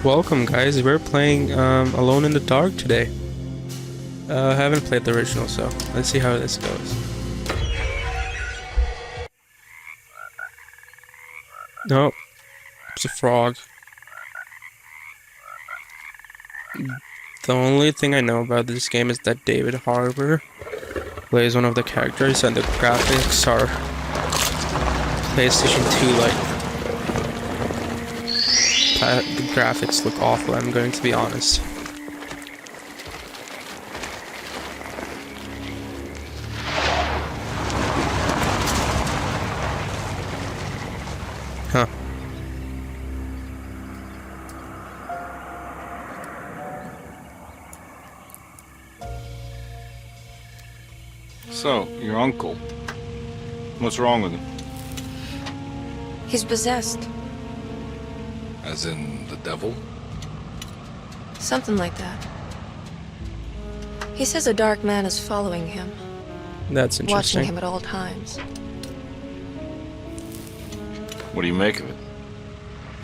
Welcome, guys. We're playing Alone in the Dark today. I haven't played the original, so let's see how this goes. Nope, it's a frog. The only thing I know about this game is that David Harbour plays one of the characters, and the graphics are PlayStation 2 like. The graphics look awful, I'm going to be honest. Huh. So, your uncle. What's wrong with him? He's possessed. As in the devil? Something like that. He says a dark man is following him, That's watching interesting. him at all times. What do you make of it?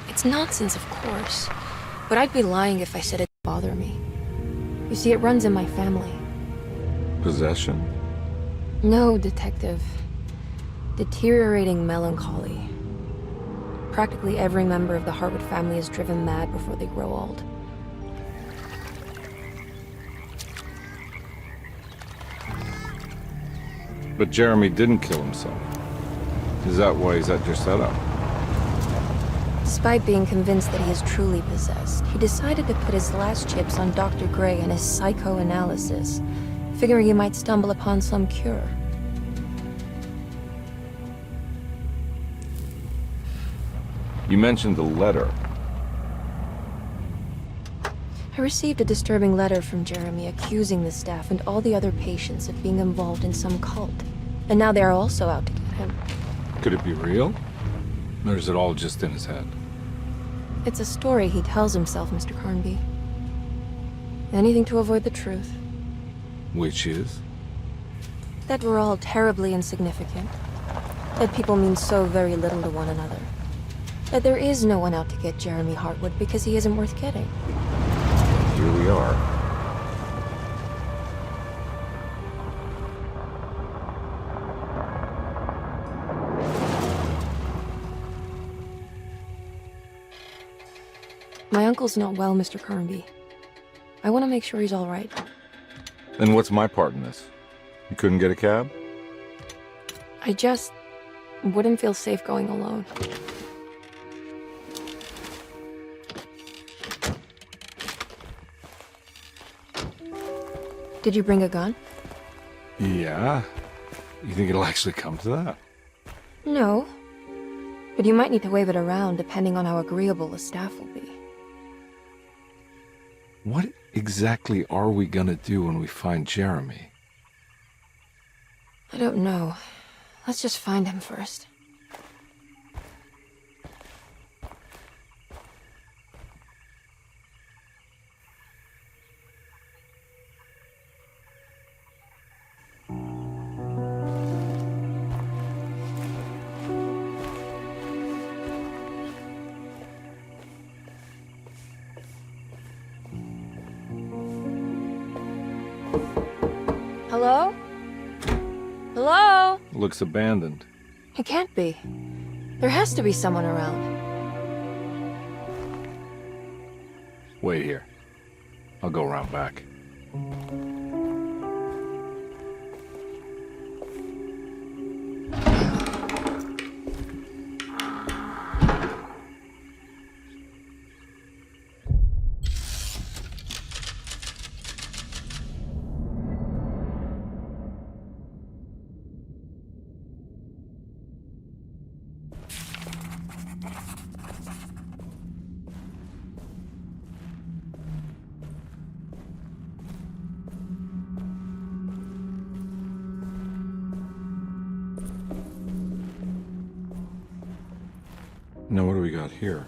It's nonsense, of course, but I'd be lying if I said it didn't bother me. You see, it runs in my family. Possession? No, detective. Deteriorating melancholy. Practically every member of the Harwood family is driven mad before they grow old. But Jeremy didn't kill himself. Is that why he's at Derceto? Despite being convinced that he is truly possessed, he decided to put his last chips on Dr. Gray and his psychoanalysis, figuring he might stumble upon some cure. You mentioned the letter. I received a disturbing letter from Jeremy accusing the staff and all the other patients of being involved in some cult. And now they are also out to get him. Could it be real? Or is it all just in his head? It's a story he tells himself, Mr. Carnby. Anything to avoid the truth. Which is? That we're all terribly insignificant. That people mean so very little to one another. That there is no one out to get Jeremy Hartwood because he isn't worth getting. Here we are. My uncle's not well, Mr. Carnby. I want to make sure he's all right. Then what's my part in this? You couldn't get a cab? I just wouldn't feel safe going alone. Did you bring a gun? Yeah. You think it'll actually come to that? No. But you might need to wave it around depending on how agreeable the staff will be. What exactly are we gonna do when we find Jeremy? I don't know. Let's just find him first. Hello? Hello? Looks abandoned. It can't be. There has to be someone around. Wait here. I'll go around back. Now what do we got here?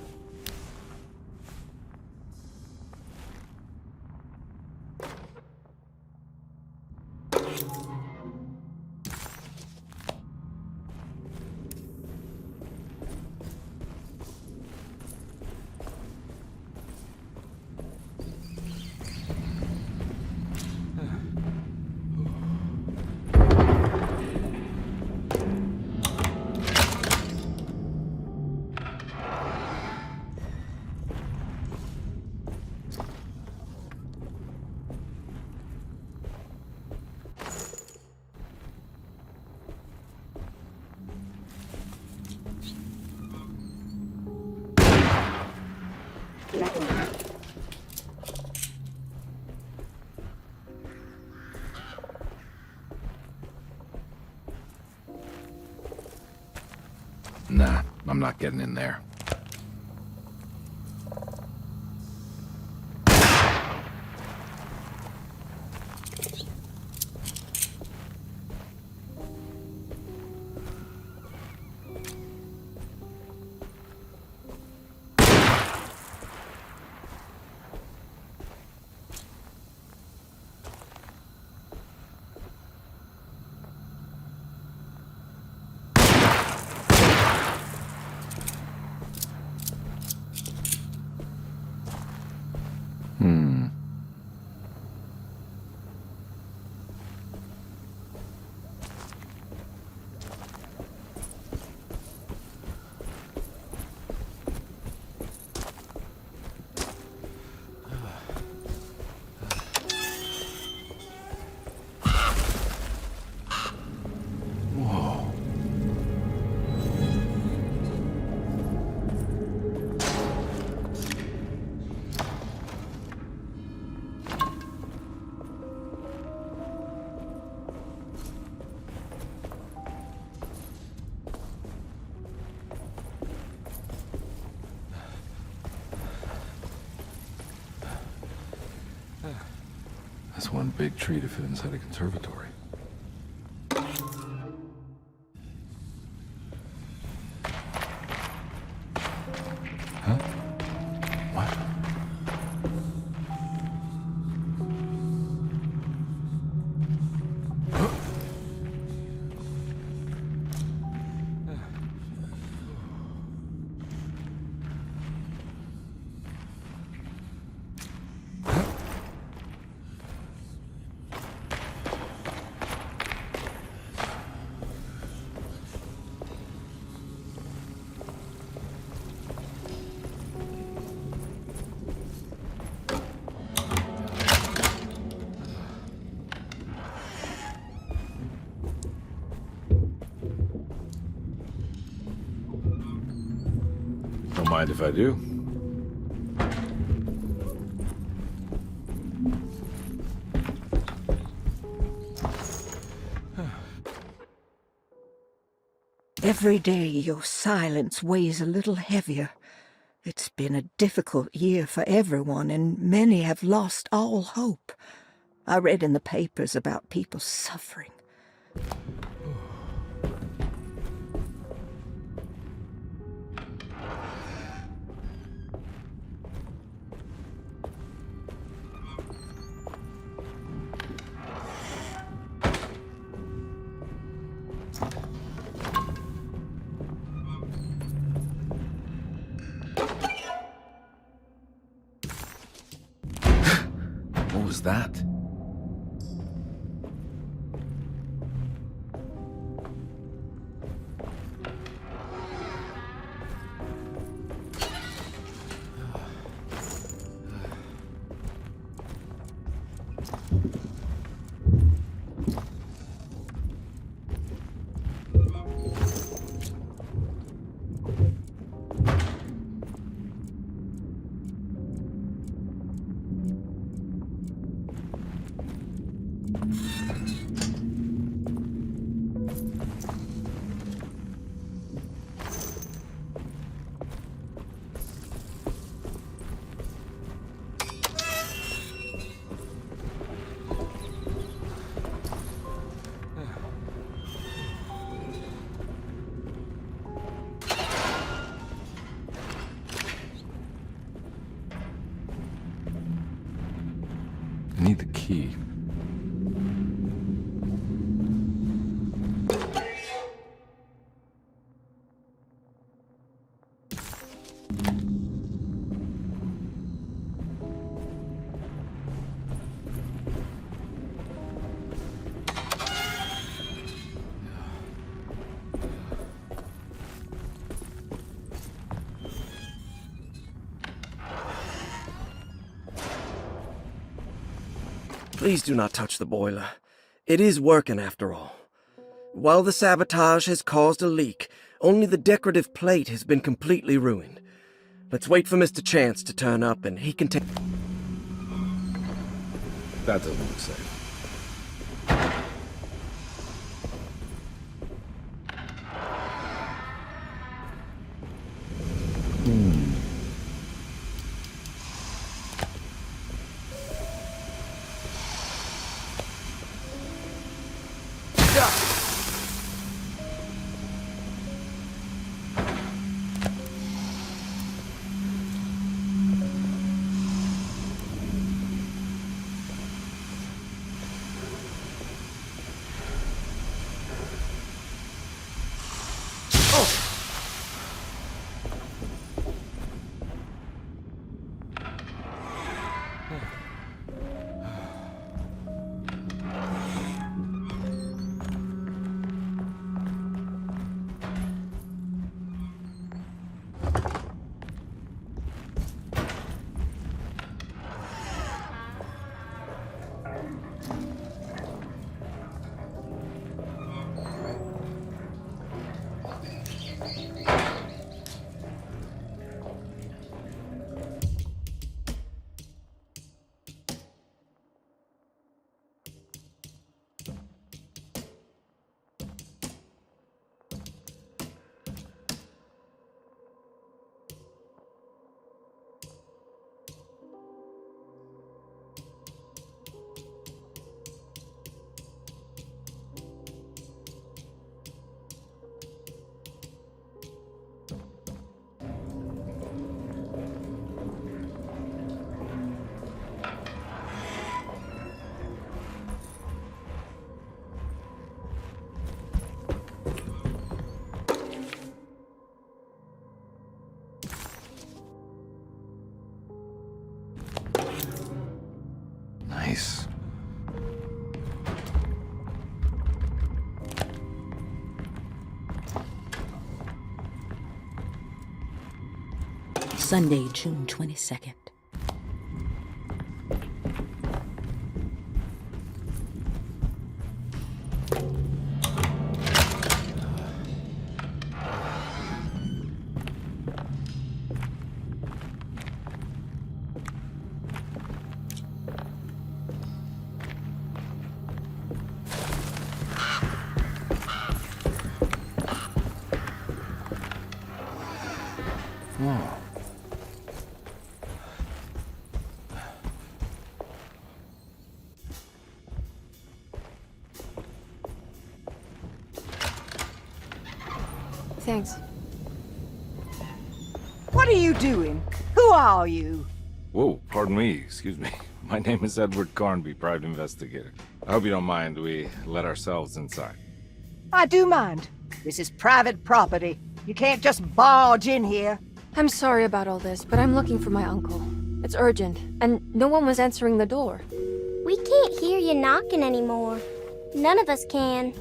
I'm not getting in there. That's one big tree to fit inside a conservatory. Huh? What? Don't mind if I do. Every day your silence weighs a little heavier. It's been a difficult year for everyone, and many have lost all hope. I read in the papers about people suffering. What was that? I need the key. Please do not touch the boiler. It is working after all. While the sabotage has caused a leak, only the decorative plate has been completely ruined. Let's wait for Mr. Chance to turn up and he can take... That doesn't look safe. Nice. Sunday, June 22nd. Oh. Thanks. What are you doing? Who are you? Whoa, pardon me, excuse me. My name is Edward Carnby, private investigator. I hope you don't mind we let ourselves inside. I do mind. This is private property. You can't just barge in here. I'm sorry about all this, but I'm looking for my uncle. It's urgent, and no one was answering the door. We can't hear you knocking anymore. None of us can.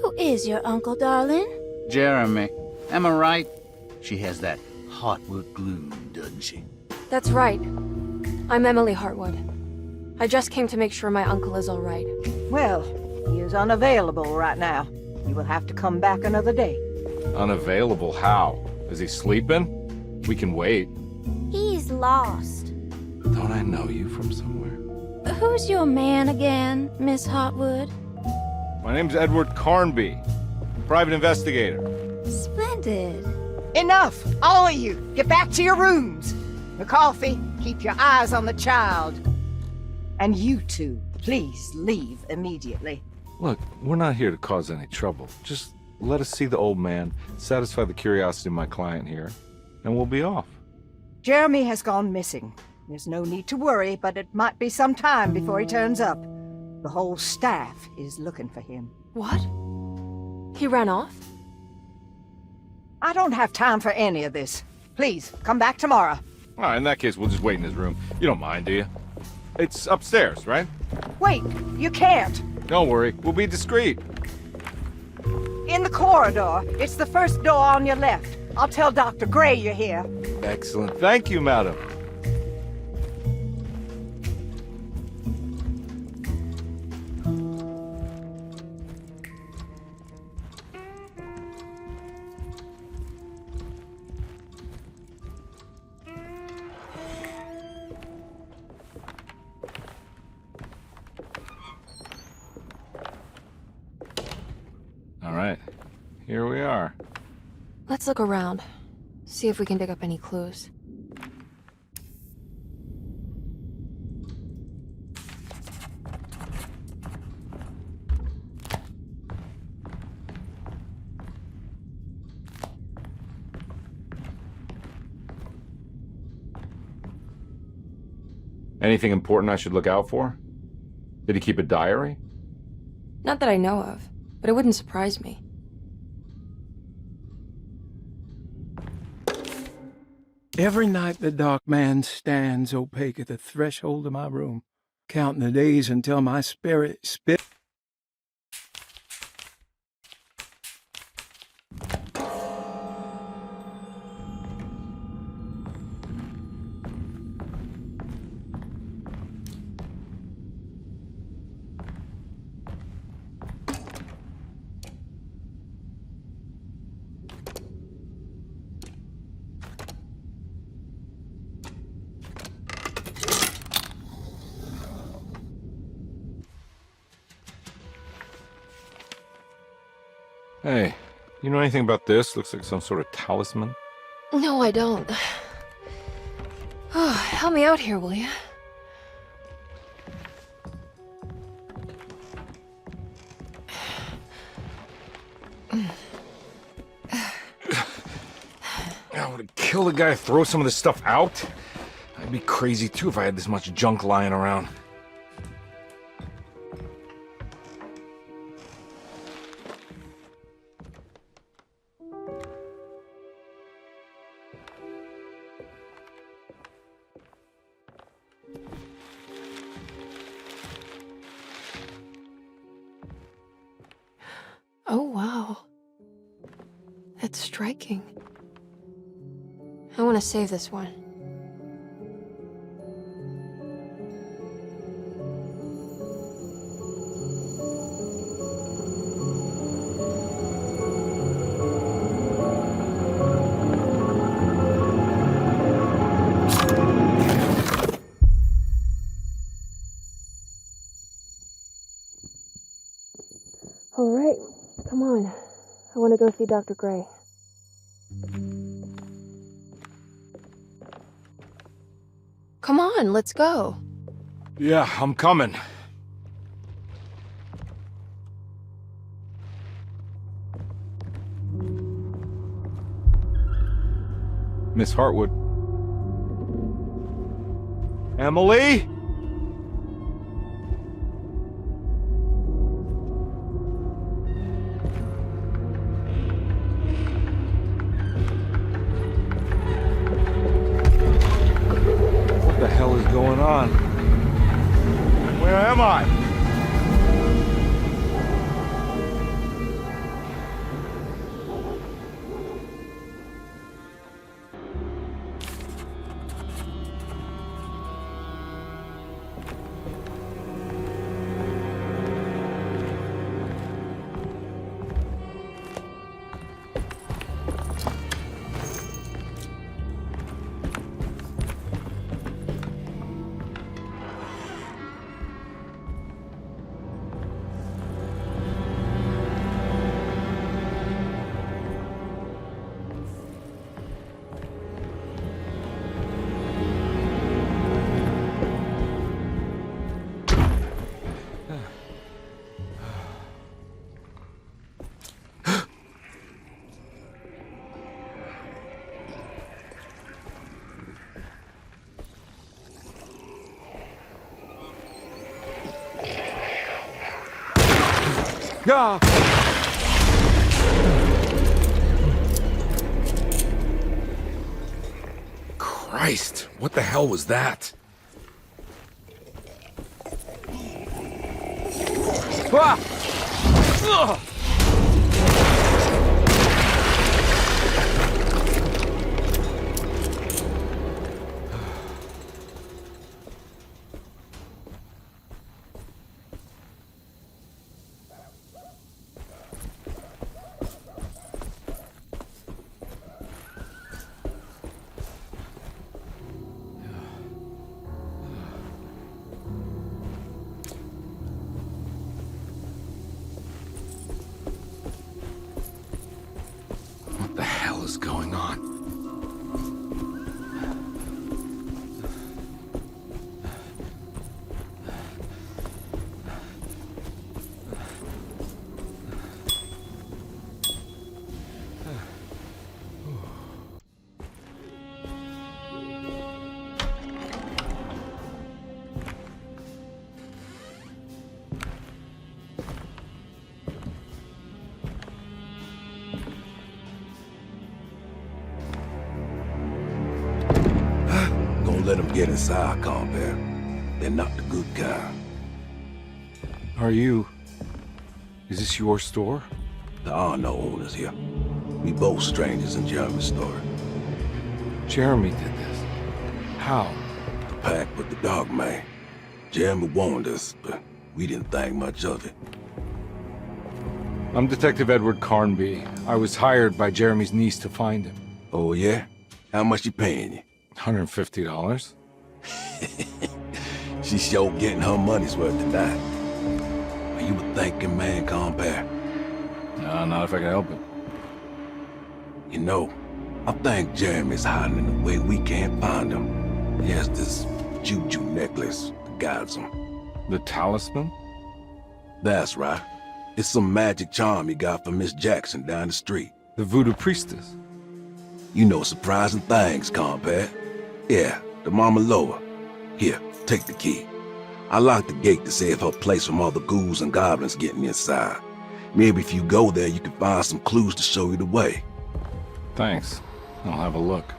Who is your uncle, darling? Jeremy. Am I right? She has that heartwood gloom, doesn't she? That's right. I'm Emily Hartwood. I just came to make sure my uncle is all right. Well, he is unavailable right now. You will have to come back another day. Unavailable how? Is he sleeping? We can wait. He's lost. Don't I know you from somewhere? Who's your man again, Miss Hartwood? My name's Edward Carnby, private investigator. Splendid. Enough! All of you! Get back to your rooms! McCarthy, keep your eyes on the child. And you two, please leave immediately. Look, we're not here to cause any trouble. Just let us see the old man, satisfy the curiosity of my client here, and we'll be off. Jeremy has gone missing. There's no need to worry, but it might be some time before he turns up. The whole staff is looking for him. What? He ran off? I don't have time for any of this. Please, come back tomorrow. All right, in that case, we'll just wait in his room. You don't mind, do you? It's upstairs, right? Wait, you can't. Don't worry, we'll be discreet. In the corridor. It's the first door on your left. I'll tell Dr. Gray you're here. Excellent. Thank you, madam. All right, here we are. Let's look around. See if we can dig up any clues. Anything important I should look out for? Did he keep a diary? Not that I know of, but it wouldn't surprise me. Every night the dark man stands opaque at the threshold of my room, counting the days until my spirit spit. Hey, you know anything about this? Looks like some sort of talisman. No, I don't. Oh, help me out here, will you? I would kill the guy to throw some of this stuff out. I'd be crazy too if I had this much junk lying around. striking. I want to save this one. All right, come on. I want to go see Dr. Gray. Come on, let's go. Yeah, I'm coming. Miss Hartwood. Emily? What the hell is going on? Where am I? Ah! Christ, what the hell was that? Ah! Ugh! What the hell is going on? Don't let them get inside, compare. They're not the good kind. Is this your store? There are no owners here. We both strangers in Jeremy's story. Jeremy did this. How? The pact with the dog man. Jeremy warned us, but we didn't think much of it. I'm Detective Edward Carnby. I was hired by Jeremy's niece to find him. Oh, yeah? How much you paying you? $150. She's sure getting her money's worth tonight. Are you a thinking man, compare? No, not if I can help it. You know, I think Jeremy's hiding in a way we can't find him. He has this juju necklace that guides him. The talisman? That's right. It's some magic charm he got from Miss Jackson down the street. The voodoo priestess? You know surprising things, compare. Yeah, the Mama Loa. Here, take the key. I locked the gate to save her place from all the ghouls and goblins getting inside. Maybe if you go there, you can find some clues to show you the way. Thanks. I'll have a look.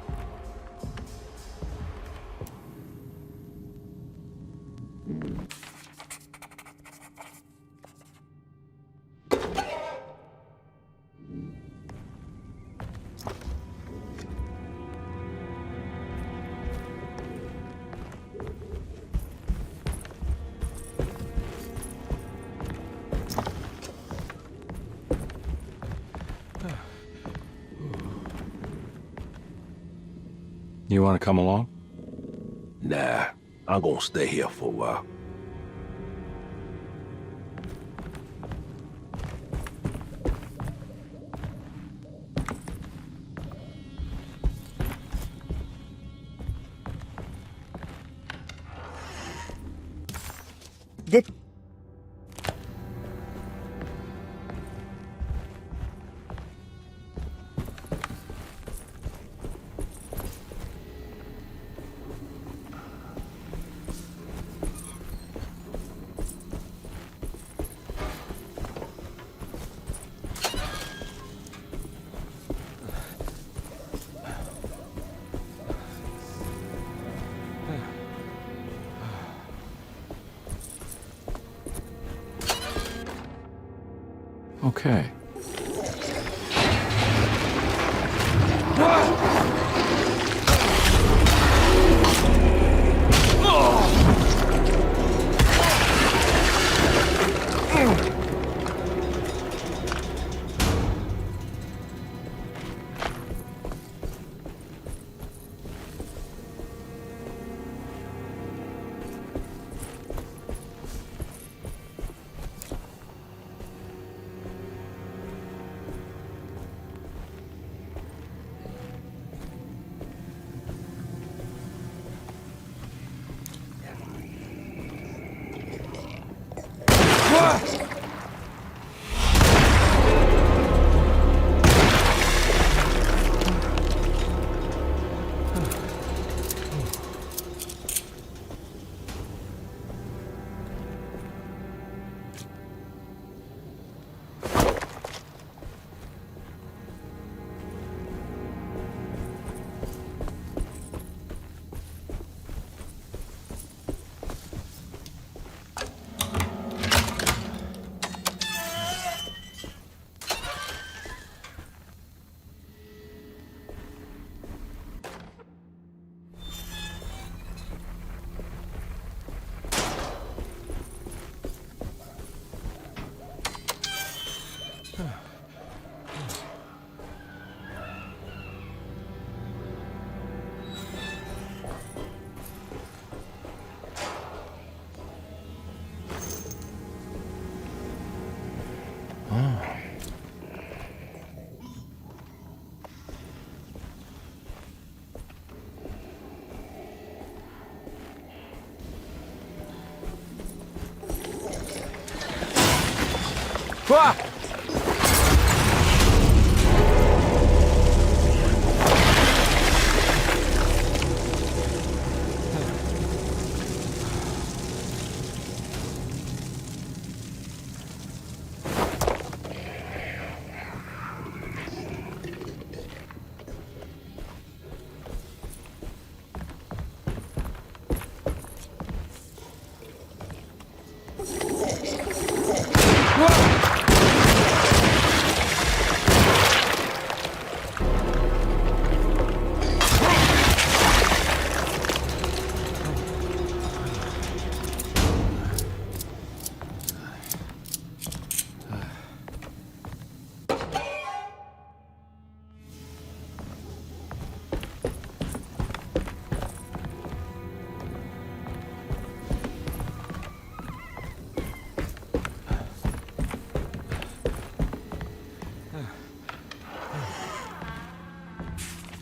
You want to come along? Nah, I'm gonna stay here for a while. Okay.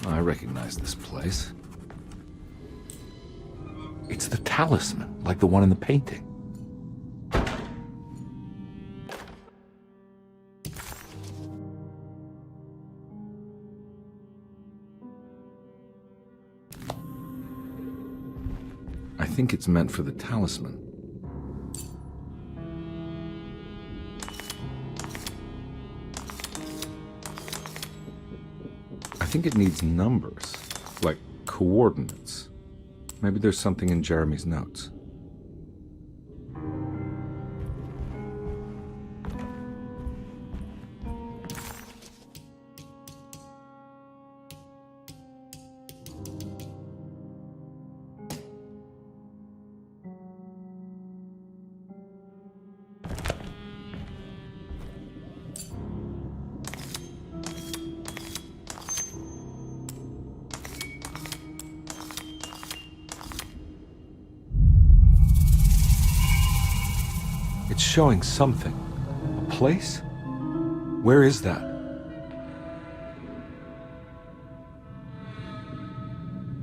I recognize this place. It's the talisman, like the one in the painting. I think it's meant for the talisman. I think it needs numbers, like coordinates. Maybe there's something in Jeremy's notes. It's showing something. A place? Where is that?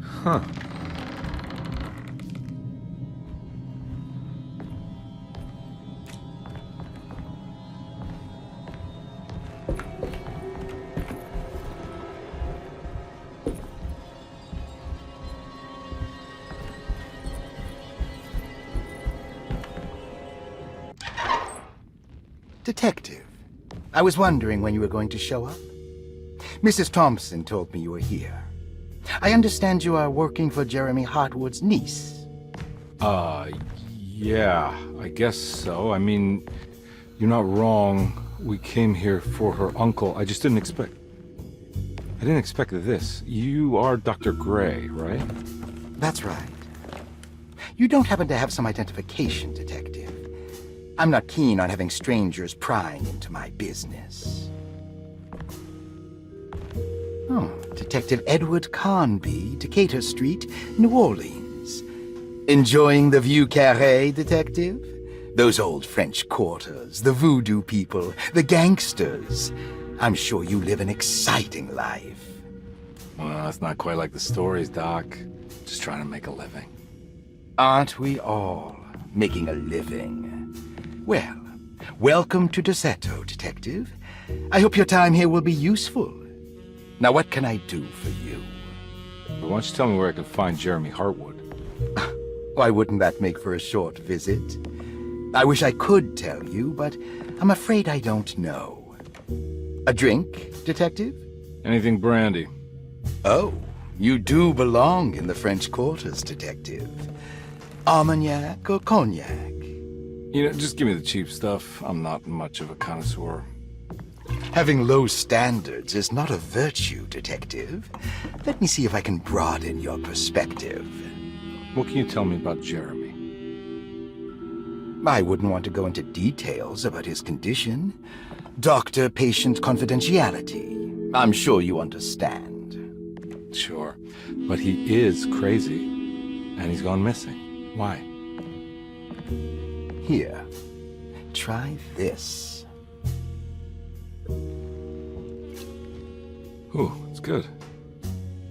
Huh. Detective, I was wondering when you were going to show up. Mrs. Thompson told me you were here. I understand you are working for Jeremy Hartwood's niece. Yeah, I guess so. I mean, you're not wrong. We came here for her uncle. I just didn't expect... I didn't expect this. You are Dr. Gray, right? That's right. You don't happen to have some identification, Detective. I'm not keen on having strangers prying into my business. Oh, Detective Edward Carnby, Decatur Street, New Orleans. Enjoying the Vieux Carré, Detective? Those old French quarters, the voodoo people, the gangsters. I'm sure you live an exciting life. Well, that's not quite like the stories, Doc. Just trying to make a living. Aren't we all making a living? Well, welcome to Derceto, Detective. I hope your time here will be useful. Now, what can I do for you? Why don't you tell me where I can find Jeremy Hartwood? Why wouldn't that make for a short visit? I wish I could tell you, but I'm afraid I don't know. A drink, Detective? Anything brandy. Oh, you do belong in the French quarters, Detective. Armagnac or cognac? You know, just give me the cheap stuff. I'm not much of a connoisseur. Having low standards is not a virtue, Detective. Let me see if I can broaden your perspective. What can you tell me about Jeremy? I wouldn't want to go into details about his condition. Doctor-patient confidentiality. I'm sure you understand. Sure, but he is crazy, and he's gone missing. Why? Here, try this. Ooh, it's good.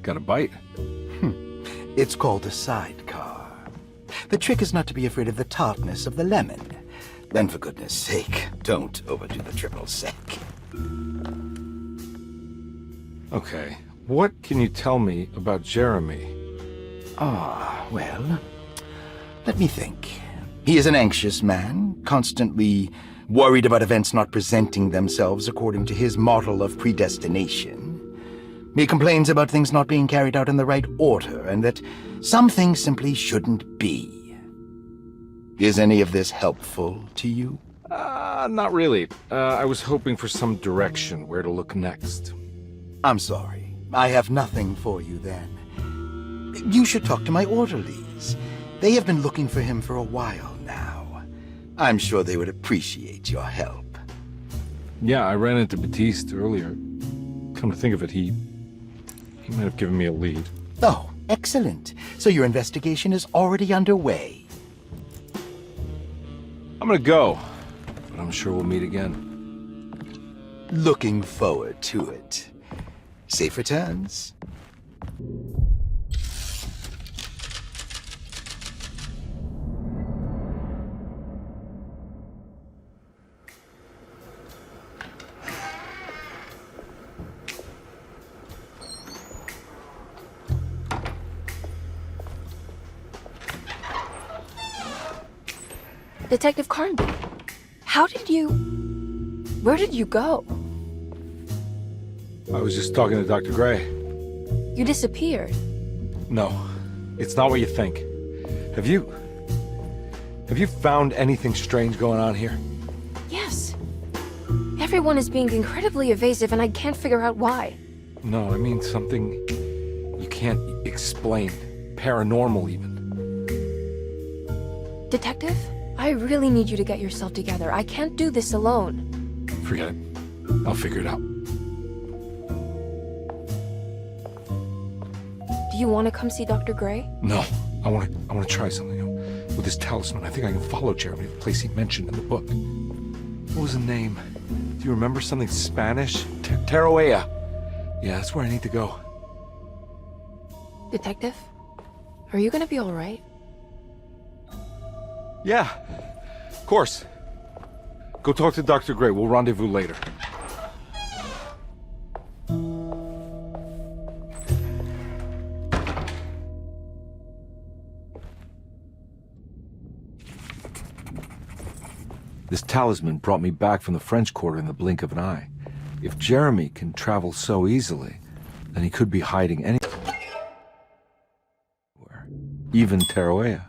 Got a bite? It's called a sidecar. The trick is not to be afraid of the tartness of the lemon. Then, for goodness sake, don't overdo the triple sec. Okay, what can you tell me about Jeremy? Well, let me think. He is an anxious man, constantly worried about events not presenting themselves according to his model of predestination. He complains about things not being carried out in the right order, and that some things simply shouldn't be. Is any of this helpful to you? Not really. I was hoping for some direction where to look next. I'm sorry. I have nothing for you then. You should talk to my orderlies. They have been looking for him for a while now. I'm sure they would appreciate your help. Yeah, I ran into Batiste earlier. Come to think of it, he might have given me a lead. Oh, excellent. So your investigation is already underway. I'm gonna go, but I'm sure we'll meet again. Looking forward to it. Safe returns. Detective Carnby, where did you go? I was just talking to Dr. Gray. You disappeared. No, it's not what you think. Have you found anything strange going on here? Yes. Everyone is being incredibly evasive and I can't figure out why. No, I mean something you can't explain. Paranormal, even. Detective, I really need you to get yourself together. I can't do this alone. Forget it. I'll figure it out. Do you want to come see Dr. Gray? No, I want to try something. With this talisman, I think I can follow Jeremy to the place he mentioned in the book. What was the name? Do you remember something Spanish? Teroea. Yeah, that's where I need to go. Detective? Are you gonna be alright? Yeah, of course. Go talk to Dr. Gray. We'll rendezvous later. This talisman brought me back from the French Quarter in the blink of an eye. If Jeremy can travel so easily, then he could be hiding anywhere. Even Teroea.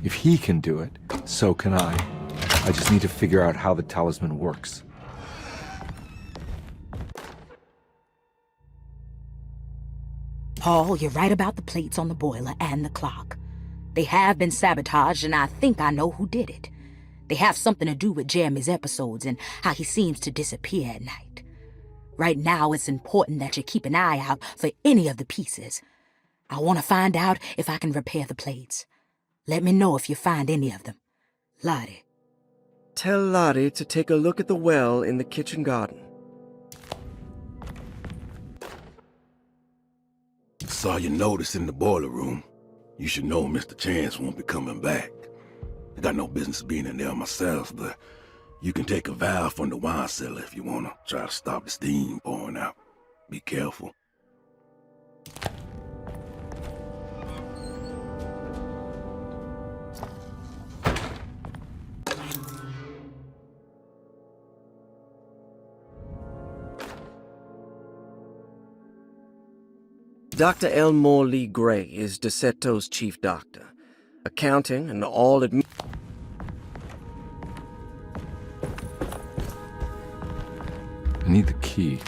If he can do it, so can I. I just need to figure out how the talisman works. Paul, you're right about the plates on the boiler and the clock. They have been sabotaged, and I think I know who did it. They have something to do with Jeremy's episodes and how he seems to disappear at night. Right now, it's important that you keep an eye out for any of the pieces. I want to find out if I can repair the plates. Let me know if you find any of them. Lottie. Tell Lottie to take a look at the well in the kitchen garden. Saw your notice in the boiler room. You should know Mr. Chance won't be coming back. I got no business being in there myself, but you can take a valve from the wine cellar if you want to try to stop the steam pouring out. Be careful. Dr. Elmore Lee Gray is Derceto's chief doctor. Accounting and all I need the key.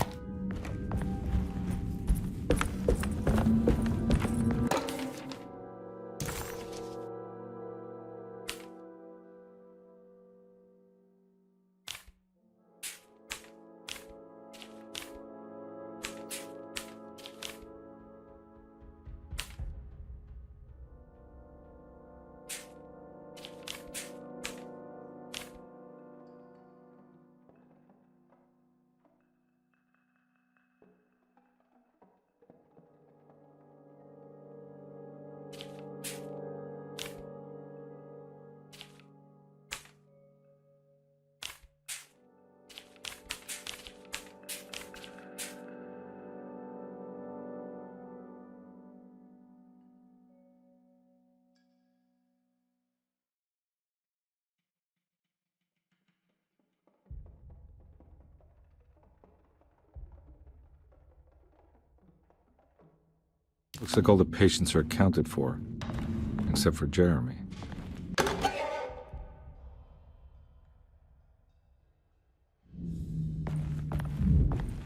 Looks like all the patients are accounted for, except for Jeremy.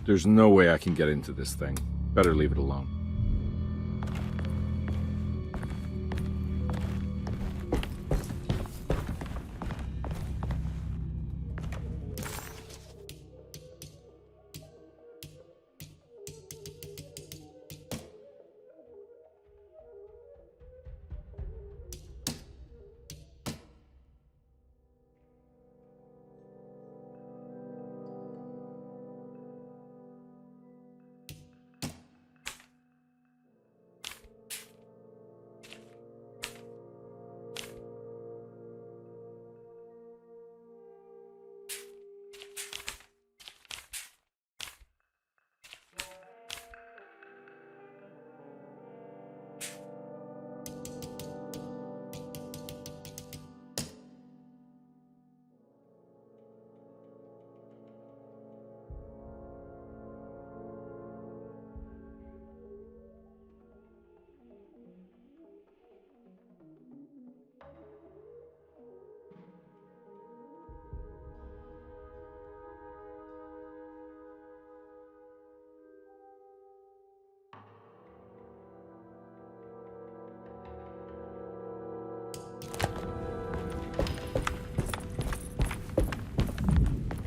There's no way I can get into this thing. Better leave it alone.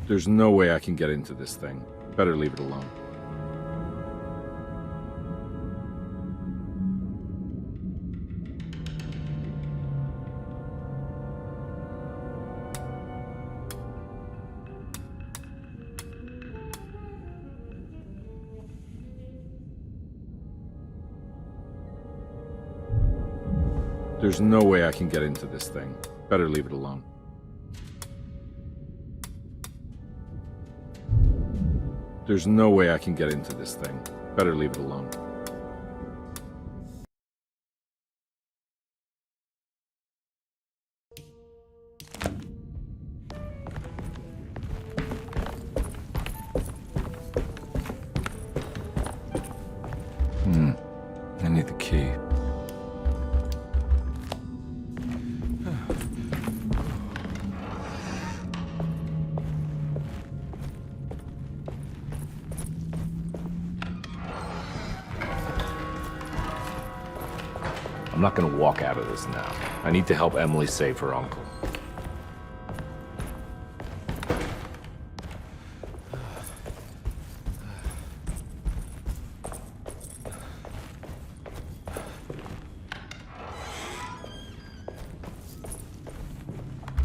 There's no way I can get into this thing. Better leave it alone. There's no way I can get into this thing. Better leave it alone. There's no way I can get into this thing. Better leave it alone. I need the key. I'm not gonna walk out of this now. I need to help Emily save her uncle.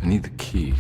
I need the key.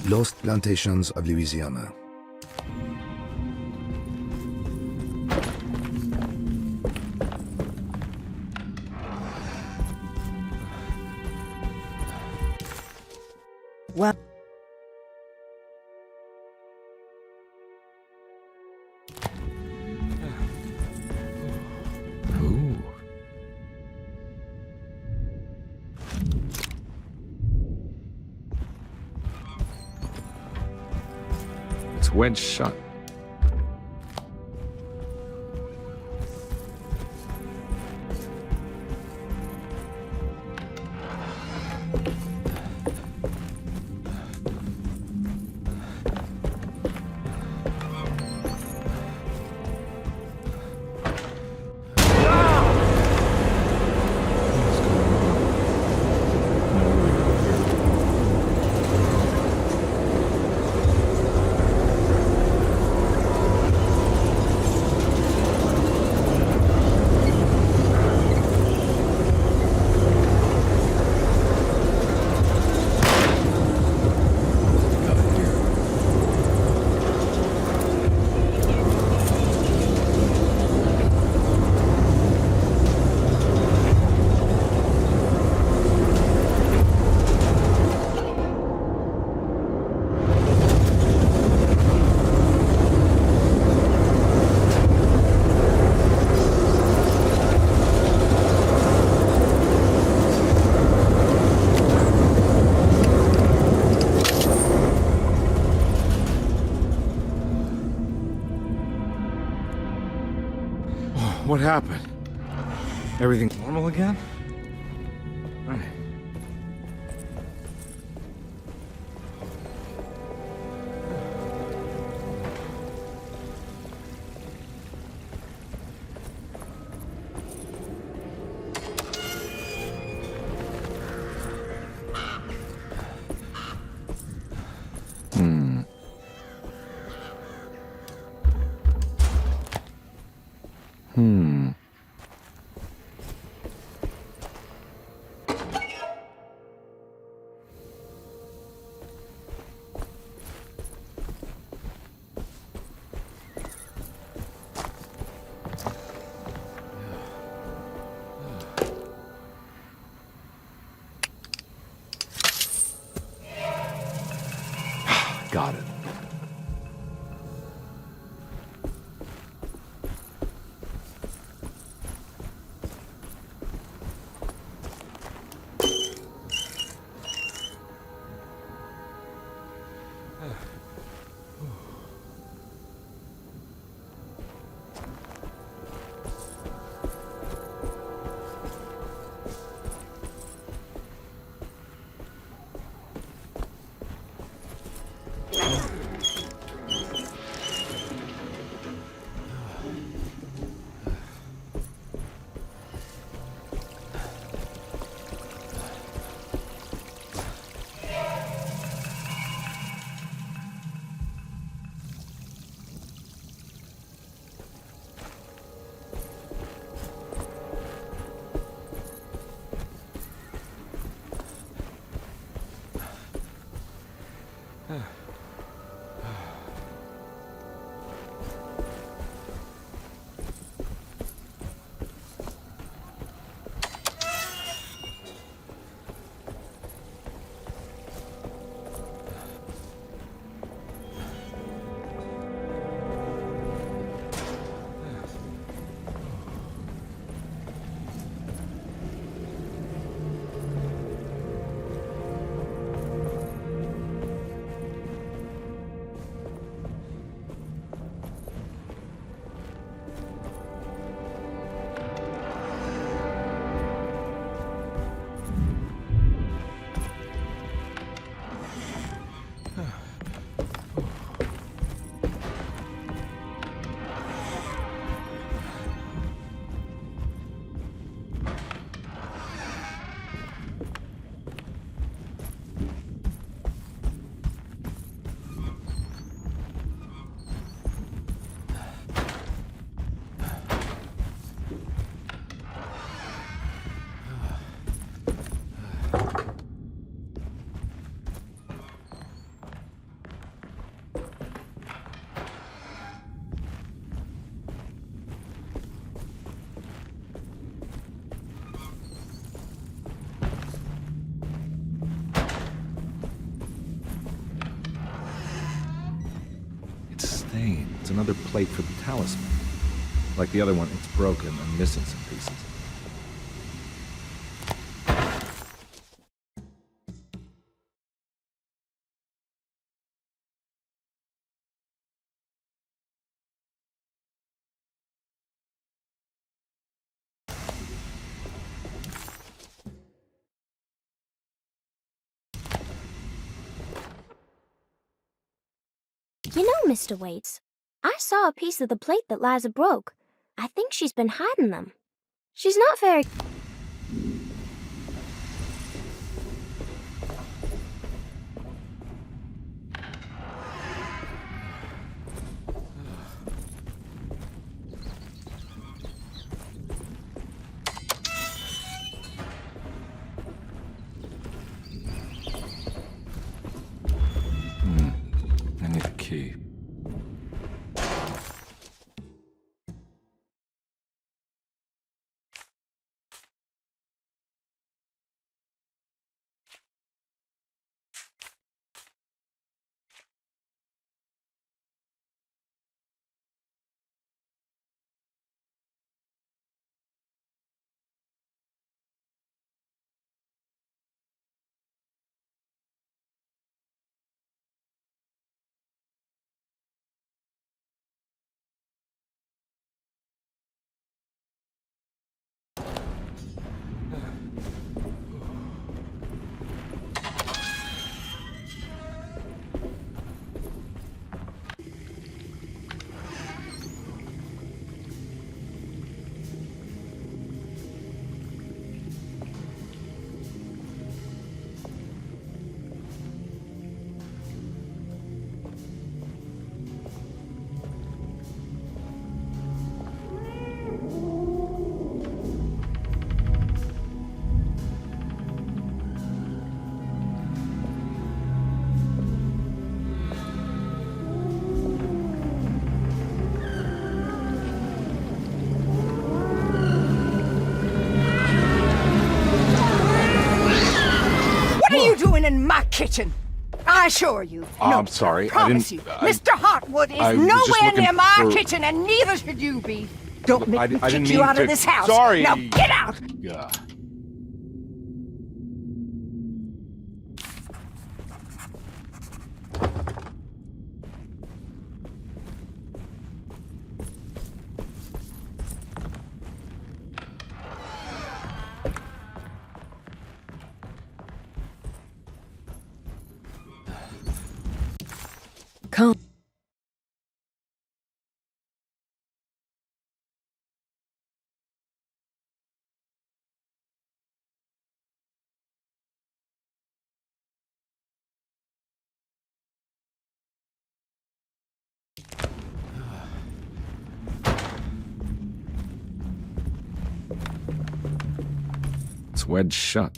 Lost Plantations of Louisiana. Well, Ooh. It's wedged shut. What happened? Everything normal again? Right. Got it. It's another plate for the talisman. Like the other one, it's broken and missing some pieces. You know, Mr. Waits, I saw a piece of the plate that Liza broke. I think she's been hiding them. She's not very... I need a key. In my kitchen. I assure you. No, I'm sorry. Promise you. Mr. Hotwood is nowhere near my kitchen, and neither should you be. Don't make me kick you out of this house. Sorry. Now get out. Yeah. can't. It's wedged shut.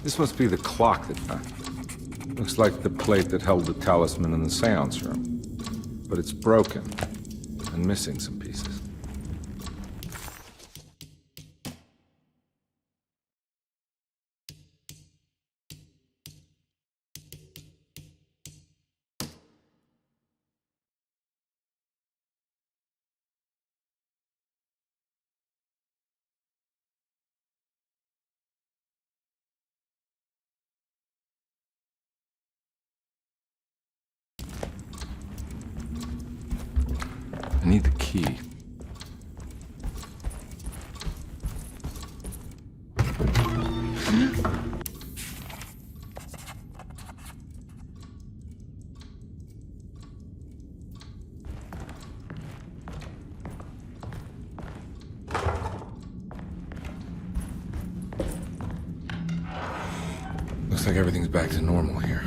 This must be the clock that looks like the plate that held the talisman in the seance room. But it's broken and missing some pieces. I need the key. Looks like everything's back to normal here.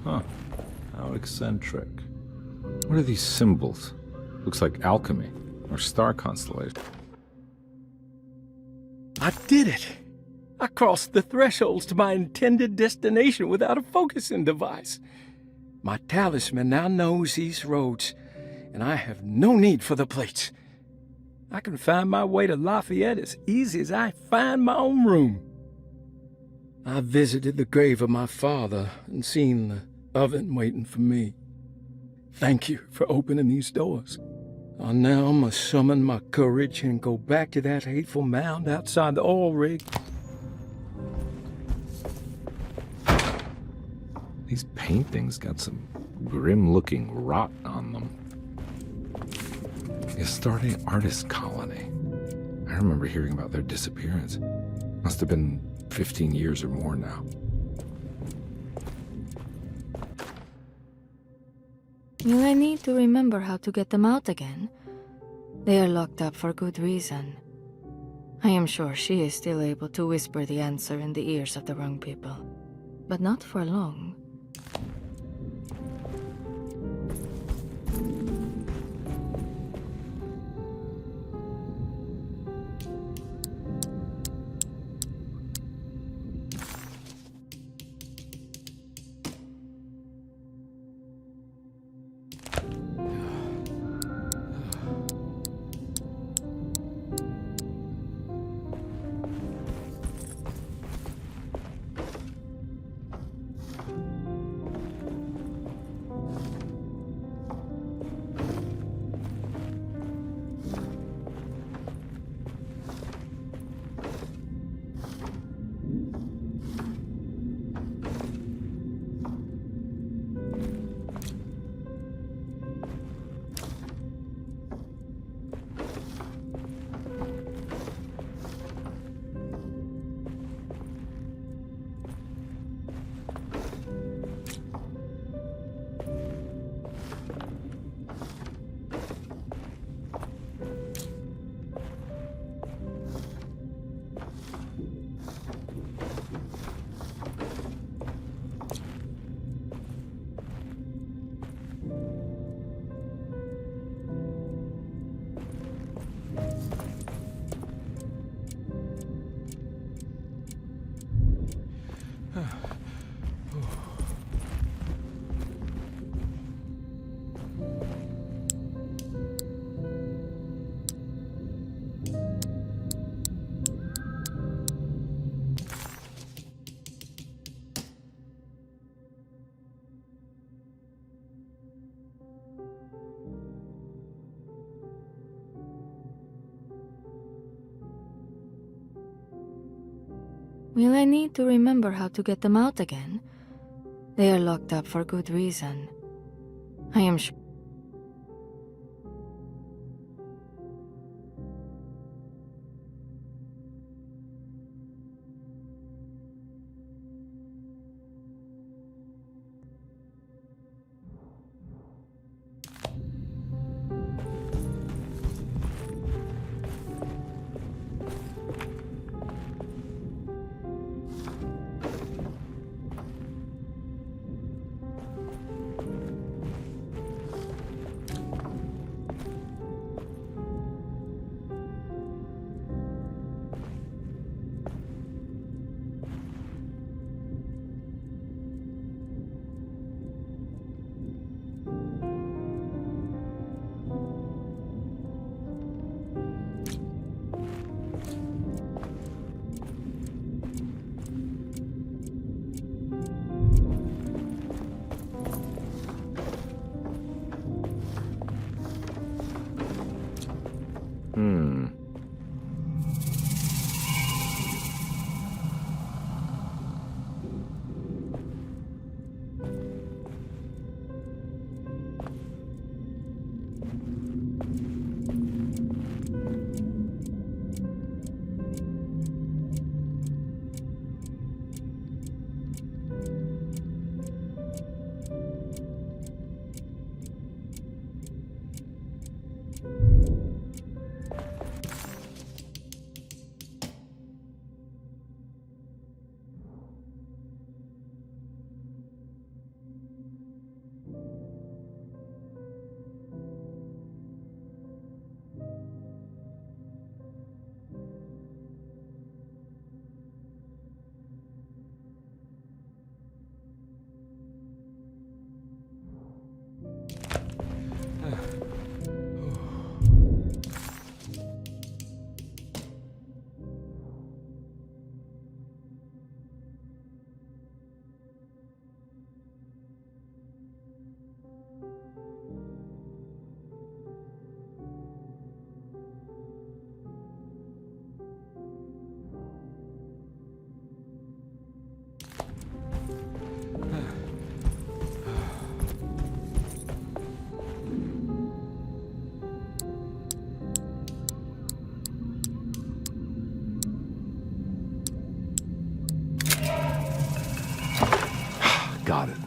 Huh. How eccentric. What are these symbols? Looks like alchemy or star constellation. I did it! I crossed the thresholds to my intended destination without a focusing device. My talisman now knows these roads, and I have no need for the plates. I can find my way to Lafayette as easy as I find my own room. I visited the grave of my father and seen the oven waiting for me. Thank you for opening these doors. I now must summon my courage and go back to that hateful mound outside the oil rig. These paintings got some grim-looking rot on them. The Astarte artist colony. I remember hearing about their disappearance. Must have been 15 years or more now. Will I need to remember how to get them out again? They are locked up for good reason. I am sure she is still able to whisper the answer in the ears of the wrong people. But not for long. Will I need to remember how to get them out again? They are locked up for good reason. I am sure. Got it.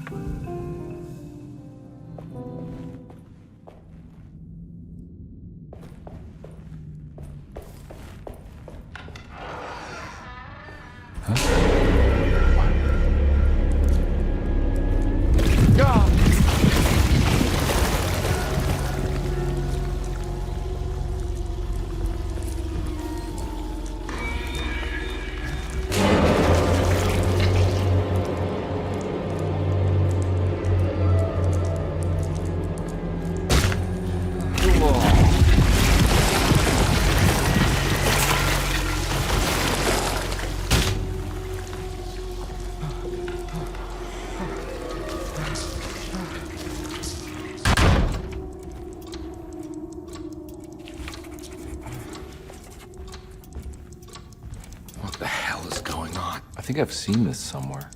What the hell is going on? I think I've seen this somewhere.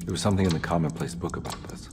There was something in the commonplace book about this.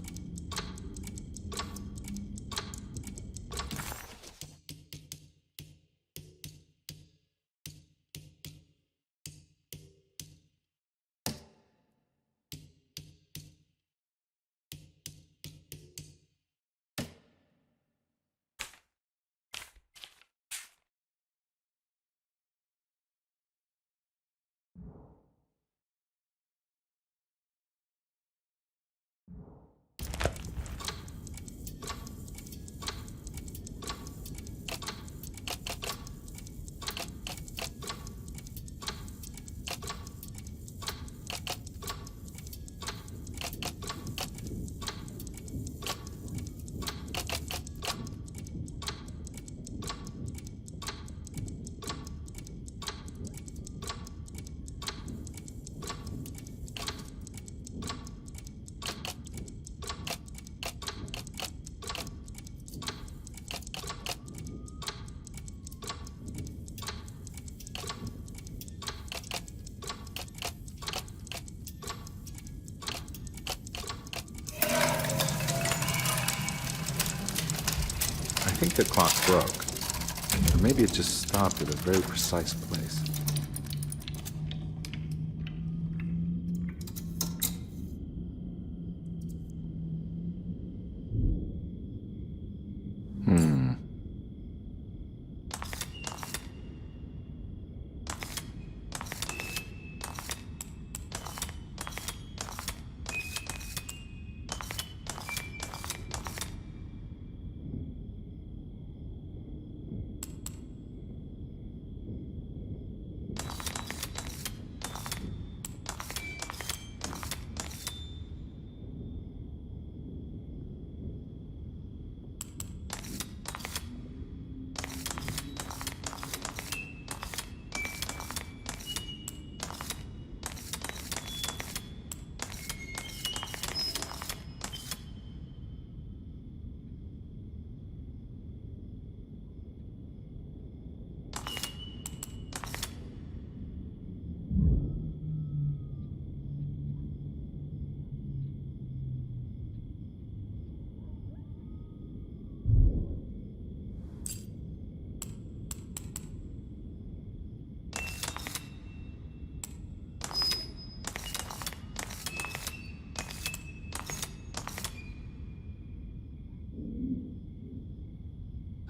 I think the clock broke. Or maybe it just stopped at a very precise place.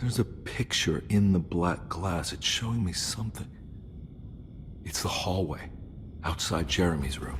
There's a picture in the black glass. It's showing me something. It's the hallway outside Jeremy's room.